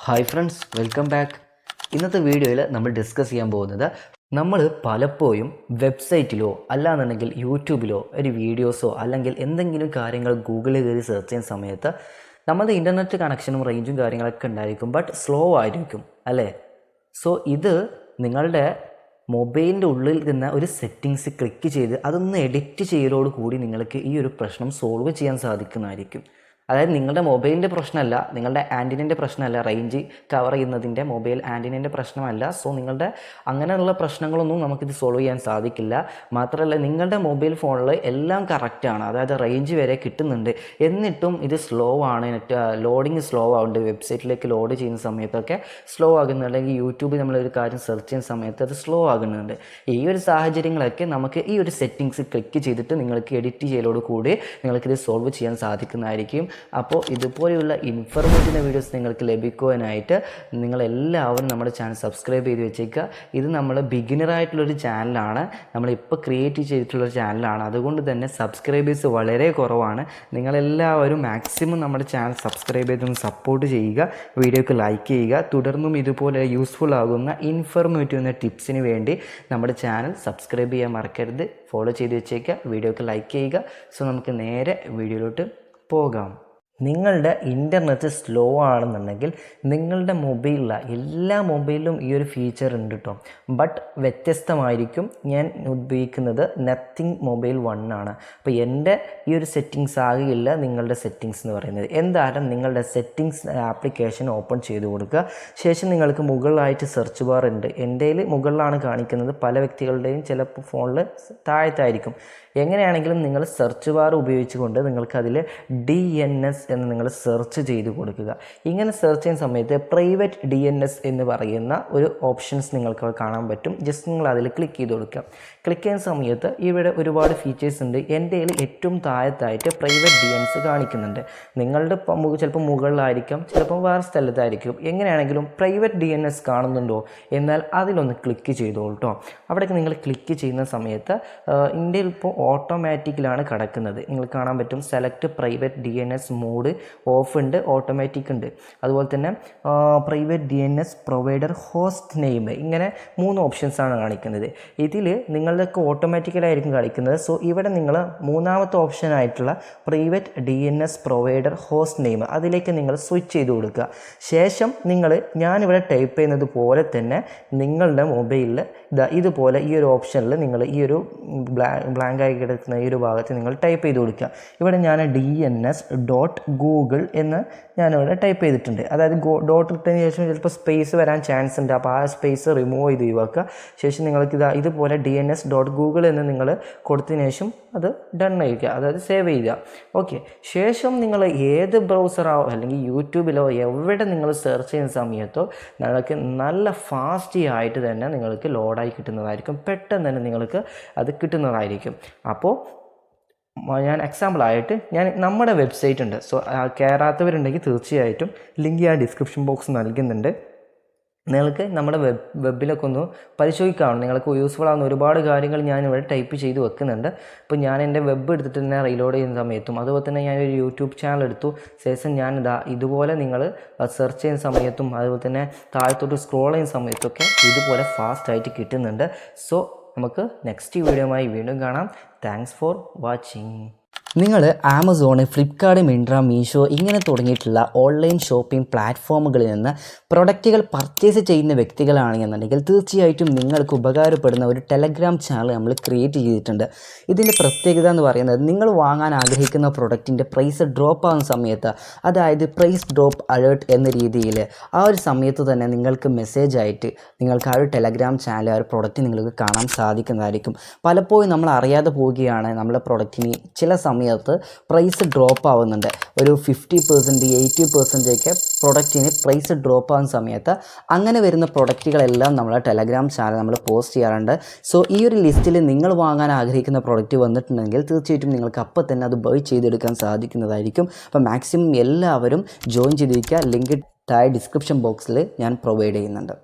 Hi friends, welcome back. ഇന്നത്തെ വീഡിയോയിൽ നമ്മൾ ഡിസ്കസ് ചെയ്യാൻ പോകുന്നത് നമ്മൾ പലപ്പോഴും വെബ്സൈറ്റിലോ അല്ലാന്നുണ്ടെങ്കിൽ യൂട്യൂബിലോ ഒരു വീഡിയോസോ അല്ലെങ്കിൽ എന്തെങ്കിലും കാര്യങ്ങൾ ഗൂഗിളിൽ കയറി സെർച്ച് ചെയ്യുന്ന സമയത്ത് നമ്മുടെ ഇൻ്റർനെറ്റ് കണക്ഷനും റേഞ്ചും കാര്യങ്ങളൊക്കെ ഉണ്ടായിരിക്കും, ബട്ട് സ്ലോ ആയിരിക്കും അല്ലേ. സോ ഇത് നിങ്ങളുടെ മൊബൈലിൻ്റെ ഉള്ളിൽ നിന്ന് ഒരു സെറ്റിങ്സ് ക്ലിക്ക് ചെയ്ത് അതൊന്ന് എഡിറ്റ് ചെയ്യലോട് കൂടി നിങ്ങൾക്ക് ഈ ഒരു പ്രശ്നം സോൾവ് ചെയ്യാൻ സാധിക്കുന്നതായിരിക്കും. അതായത് നിങ്ങളുടെ മൊബൈലിൻ്റെ പ്രശ്നമല്ല, നിങ്ങളുടെ ആൻറ്റിനൻ്റെ പ്രശ്നമല്ല, റേഞ്ച് കവർ ചെയ്യുന്നതിൻ്റെ മൊബൈൽ ആൻറ്റിനൻ്റെ പ്രശ്നമല്ല. സോ നിങ്ങളുടെ അങ്ങനെയുള്ള പ്രശ്നങ്ങളൊന്നും നമുക്കിത് സോൾവ് ചെയ്യാൻ സാധിക്കില്ല. മാത്രമല്ല നിങ്ങളുടെ മൊബൈൽ ഫോണിൽ എല്ലാം കറക്റ്റാണ്, അതായത് റേഞ്ച് വരെ കിട്ടുന്നുണ്ട്, എന്നിട്ടും ഇത് സ്ലോ ആണ്, ലോഡിങ് സ്ലോ ആവുന്നുണ്ട്. വെബ്സൈറ്റിലേക്ക് ലോഡ് ചെയ്യുന്ന സമയത്തൊക്കെ സ്ലോ ആകുന്നുണ്ട്, അല്ലെങ്കിൽ യൂട്യൂബിൽ നമ്മളൊരു കാര്യം സെർച്ച് ചെയ്യുന്ന സമയത്ത് അത് സ്ലോ ആകുന്നുണ്ട്. ഈ ഒരു സാഹചര്യങ്ങളൊക്കെ നമുക്ക് ഈ ഒരു സെറ്റിങ്സ് ക്ലിക്ക് ചെയ്തിട്ട് നിങ്ങൾക്ക് എഡിറ്റ് ചെയ്യലോട് കൂടി നിങ്ങൾക്കിത് സോൾവ് ചെയ്യാൻ സാധിക്കുന്നതായിരിക്കും. അപ്പോൾ ഇതുപോലെയുള്ള ഇൻഫർമേറ്റീവ് വീഡിയോസ് നിങ്ങൾക്ക് ലഭിക്കുവാനായിട്ട് നിങ്ങളെല്ലാവരും നമ്മുടെ ചാനൽ സബ്സ്ക്രൈബ് ചെയ്ത് വെച്ചേക്കുക. ഇത് നമ്മൾ ബിഗിനറായിട്ടുള്ളൊരു ചാനലാണ്, നമ്മളിപ്പോൾ ക്രിയേറ്റ് ചെയ്തിട്ടുള്ളൊരു ചാനലാണ്. അതുകൊണ്ട് തന്നെ സബ്സ്ക്രൈബേഴ്സ് വളരെ കുറവാണ്. നിങ്ങളെല്ലാവരും മാക്സിമം നമ്മുടെ ചാനൽ സബ്സ്ക്രൈബ് ചെയ്തൊന്ന് സപ്പോർട്ട് ചെയ്യുക, വീഡിയോക്ക് ലൈക്ക് ചെയ്യുക. തുടർന്നും ഇതുപോലെ യൂസ്ഫുൾ ആകുന്ന ഇൻഫർമേറ്റീവ് ടിപ്സിന് വേണ്ടി നമ്മുടെ ചാനൽ സബ്സ്ക്രൈബ് ചെയ്യാൻ മറക്കരുത്, ഫോളോ ചെയ്ത് വെച്ചേക്കുക, വീഡിയോക്ക് ലൈക്ക് ചെയ്യുക. സോ നമുക്ക് നേരെ വീഡിയോയിലോട്ട് പോകാം. നിങ്ങളുടെ ഇൻ്റർനെറ്റ് സ്ലോ ആണെന്നുണ്ടെങ്കിൽ നിങ്ങളുടെ മൊബൈലിലെ എല്ലാ മൊബൈലിലും ഈ ഒരു ഫീച്ചർ ഉണ്ട് കേട്ടോ, ബട്ട് വ്യത്യസ്തമായിരിക്കും. ഞാൻ ഉപയോഗിക്കുന്നത് നത്തിങ് മൊബൈൽ 1 ആണ്. അപ്പോൾ എൻ്റെ ഈ ഒരു സെറ്റിങ്സ് ആകില്ല നിങ്ങളുടെ സെറ്റിങ്സ് എന്ന് പറയുന്നത്. എന്തായാലും നിങ്ങളുടെ സെറ്റിങ്സ് ആപ്ലിക്കേഷൻ ഓപ്പൺ ചെയ്ത് കൊടുക്കുക. ശേഷം നിങ്ങൾക്ക് മുകളിലായിട്ട് സെർച്ച് ബാർ ഉണ്ട്. എൻ്റെ മുകളിലാണ് കാണിക്കുന്നത്, പല വ്യക്തികളുടെയും ചിലപ്പോൾ ഫോണിൽ താഴത്തായിരിക്കും. എങ്ങനെയാണെങ്കിലും നിങ്ങൾ സെർച്ച് ബാർ ഉപയോഗിച്ചുകൊണ്ട് നിങ്ങൾക്കതിൽ DNS എന്ന് നിങ്ങൾ സെർച്ച് ചെയ്ത് കൊടുക്കുക. ഇങ്ങനെ സെർച്ച് ചെയ്യുന്ന സമയത്ത് പ്രൈവറ്റ് DNS എന്ന് പറയുന്ന ഒരു ഓപ്ഷൻസ് നിങ്ങൾക്ക് കാണാൻ പറ്റും. ജസ്റ്റ് നിങ്ങൾ അതിൽ ക്ലിക്ക് ചെയ്ത് കൊടുക്കുക. ക്ലിക്ക് ചെയ്യുന്ന സമയത്ത് ഇവിടെ ഒരുപാട് ഫീച്ചേഴ്സ് ഉണ്ട്. എൻ്റെ ഏറ്റവും താഴത്തായിട്ട് പ്രൈവറ്റ് DNS കാണിക്കുന്നുണ്ട്. നിങ്ങളുടെ ചിലപ്പോൾ മുകളിലായിരിക്കാം, ചിലപ്പോൾ വേറെ സ്ഥലത്തായിരിക്കും. എങ്ങനെയാണെങ്കിലും പ്രൈവറ്റ് DNS കാണുന്നുണ്ടോ എന്നാൽ അതിലൊന്ന് ക്ലിക്ക് ചെയ്തോളൂ കേട്ടോ. അവിടേക്ക് നിങ്ങൾ ക്ലിക്ക് ചെയ്യുന്ന സമയത്ത് ഇന്ത്യയിൽ ഇപ്പോൾ ഓട്ടോമാറ്റിക്കിലാണ് കിടക്കുന്നത്. നിങ്ങൾ കാണാൻ പറ്റും select private DNS mode off ഉണ്ട്, ഓട്ടോമാറ്റിക് ഉണ്ട്. അതുപോലെ തന്നെ private DNS provider host name, ഇങ്ങനെ 3 ഓപ്ഷൻസാണ് കാണിക്കുന്നത്. ഇതിൽ നിങ്ങളുടെയൊക്കെ ഓട്ടോമാറ്റിക്കലായിരിക്കും കാണിക്കുന്നത്. സോ ഇവിടെ നിങ്ങൾ മൂന്നാമത്തെ ഓപ്ഷനായിട്ടുള്ള private DNS provider host name അതിലേക്ക് നിങ്ങൾ സ്വിച്ച് ചെയ്ത് കൊടുക്കുക. ശേഷം ഞാനിവിടെ ടൈപ്പ് ചെയ്യുന്നത് പോലെ തന്നെ നിങ്ങളുടെ മൊബൈലിൽ ഇതുപോലെ ഈ ഒരു ഓപ്ഷനിൽ നിങ്ങൾ ഈ ഒരു ബ്ലാങ്ക് ആയി കിടക്കുന്ന ഈ ഒരു ഭാഗത്ത് നിങ്ങൾ ടൈപ്പ് ചെയ്ത് കൊടുക്കുക. ഇവിടെ ഞാൻ DNS.Google എന്ന് ഞാനിവിടെ ടൈപ്പ് ചെയ്തിട്ടുണ്ട്. അതായത് ഡോട്ട് ഇട്ടതിന് ശേഷം ചിലപ്പോൾ സ്പേസ് വരാൻ ചാൻസ് ഉണ്ട്, അപ്പോൾ ആ സ്പേസ് റിമൂവ് ചെയ്ത് ഒഴിവാക്കുക. ശേഷം നിങ്ങൾക്ക് ഇതുപോലെ DNS.Google എന്ന് നിങ്ങൾ കൊടുത്തതിന് ശേഷം അത് ഡൺ ആയിരിക്കുക, അതായത് സേവ് ചെയ്യുക. ഓക്കെ, ശേഷം നിങ്ങൾ ഏത് ബ്രൗസറോ അല്ലെങ്കിൽ യൂട്യൂബിലോ എവിടെ നിങ്ങൾ സെർച്ച് ചെയ്യുന്ന സമയത്തോ നിങ്ങൾക്ക് നല്ല ഫാസ്റ്റ് ആയിട്ട് തന്നെ നിങ്ങൾക്ക് ലോഡായി കിട്ടുന്നതായിരിക്കും, പെട്ടെന്ന് തന്നെ നിങ്ങൾക്ക് അത് കിട്ടുന്നതായിരിക്കും. അപ്പോൾ ഞാൻ എക്സാമ്പിളായിട്ട് നമ്മുടെ വെബ്സൈറ്റ് ഉണ്ട്. സോ കയറാത്തവരുണ്ടെങ്കിൽ തീർച്ചയായിട്ടും ലിങ്ക് ഞാൻ ഡിസ്ക്രിപ്ഷൻ ബോക്സ് നൽകുന്നുണ്ട്. നിങ്ങൾക്ക് നമ്മുടെ വെബിലൊക്കെ ഒന്ന് പരിശോധിക്കാവുന്ന, നിങ്ങൾക്ക് യൂസ്ഫുൾ ആവുന്ന ഒരുപാട് കാര്യങ്ങൾ ഞാനിവിടെ ടൈപ്പ് ചെയ്ത് വെക്കുന്നുണ്ട്. ഇപ്പോൾ ഞാൻ എൻ്റെ വെബ് എടുത്തിട്ട് തന്നെ റീലോഡ് ചെയ്യുന്ന സമയത്തും അതുപോലെ തന്നെ ഞാനൊരു യൂട്യൂബ് ചാനൽ എടുത്തു. ശേഷം ഇതുപോലെ നിങ്ങൾ സെർച്ച് ചെയ്യുന്ന സമയത്തും അതുപോലെ തന്നെ താഴത്തോട്ട് സ്ക്രോൾ ചെയ്യുന്ന സമയത്തൊക്കെ ഇതുപോലെ ഫാസ്റ്റായിട്ട് കിട്ടുന്നുണ്ട്. സോ നമുക്ക് നെക്സ്റ്റ് വീഡിയോയുമായി വീണ്ടും കാണാം. Thanks for watching. നിങ്ങൾ ആമസോൺ, ഫ്ലിപ്കാർട്ട്, മിൻട്ര, മീഷോ ഇങ്ങനെ തുടങ്ങിയിട്ടുള്ള ഓൺലൈൻ ഷോപ്പിംഗ് പ്ലാറ്റ്ഫോമുകളിൽ നിന്ന് പ്രൊഡക്റ്റുകൾ പർച്ചേസ് ചെയ്യുന്ന വ്യക്തികളാണെന്നുണ്ടെങ്കിൽ തീർച്ചയായിട്ടും നിങ്ങൾക്ക് ഉപകാരപ്പെടുന്ന ഒരു ടെലഗ്രാം ചാനൽ നമ്മൾ ക്രിയേറ്റ് ചെയ്തിട്ടുണ്ട്. ഇതിൻ്റെ പ്രത്യേകത എന്ന് പറയുന്നത് നിങ്ങൾ വാങ്ങാൻ ആഗ്രഹിക്കുന്ന പ്രൊഡക്റ്റിൻ്റെ പ്രൈസ് ഡ്രോപ്പ് ആകുന്ന സമയത്ത്, അതായത് പ്രൈസ് ഡ്രോപ്പ് അലേർട്ട് എന്ന രീതിയിൽ ആ ഒരു സമയത്ത് തന്നെ നിങ്ങൾക്ക് മെസ്സേജ് ആയിട്ട് നിങ്ങൾക്ക് ആ ഒരു ടെലഗ്രാം ചാനൽ ആ ഒരു പ്രൊഡക്റ്റ് നിങ്ങൾക്ക് കാണാൻ സാധിക്കുന്നതായിരിക്കും. പലപ്പോഴും നമ്മൾ അറിയാതെ പോവുകയാണ്, നമ്മുടെ പ്രൊഡക്റ്റിന് ചില സമയത്ത് പ്രൈസ് ഡ്രോപ്പ് ആവുന്നുണ്ട്. ഒരു 50%, 80% ഒക്കെ പ്രൊഡക്റ്റിന് പ്രൈസ് ഡ്രോപ്പ് ആവുന്ന സമയത്ത് അങ്ങനെ വരുന്ന പ്രൊഡക്റ്റുകളെല്ലാം നമ്മളെ ടെലഗ്രാം ചാനൽ നമ്മൾ പോസ്റ്റ് ചെയ്യാറുണ്ട്. സോ ഈ ഒരു ലിസ്റ്റിൽ നിങ്ങൾ വാങ്ങാൻ ആഗ്രഹിക്കുന്ന പ്രൊഡക്റ്റ് വന്നിട്ടുണ്ടെങ്കിൽ തീർച്ചയായിട്ടും നിങ്ങൾക്ക് അപ്പോൾ തന്നെ അത് ബൈ ചെയ്തെടുക്കാൻ സാധിക്കുന്നതായിരിക്കും. അപ്പോൾ മാക്സിമം എല്ലാവരും ജോയിൻ ചെയ്തിരിക്കുക. ലിങ്ക് താഴെ ഡിസ്ക്രിപ്ഷൻ ബോക്സിൽ ഞാൻ പ്രൊവൈഡ് ചെയ്യുന്നുണ്ട്.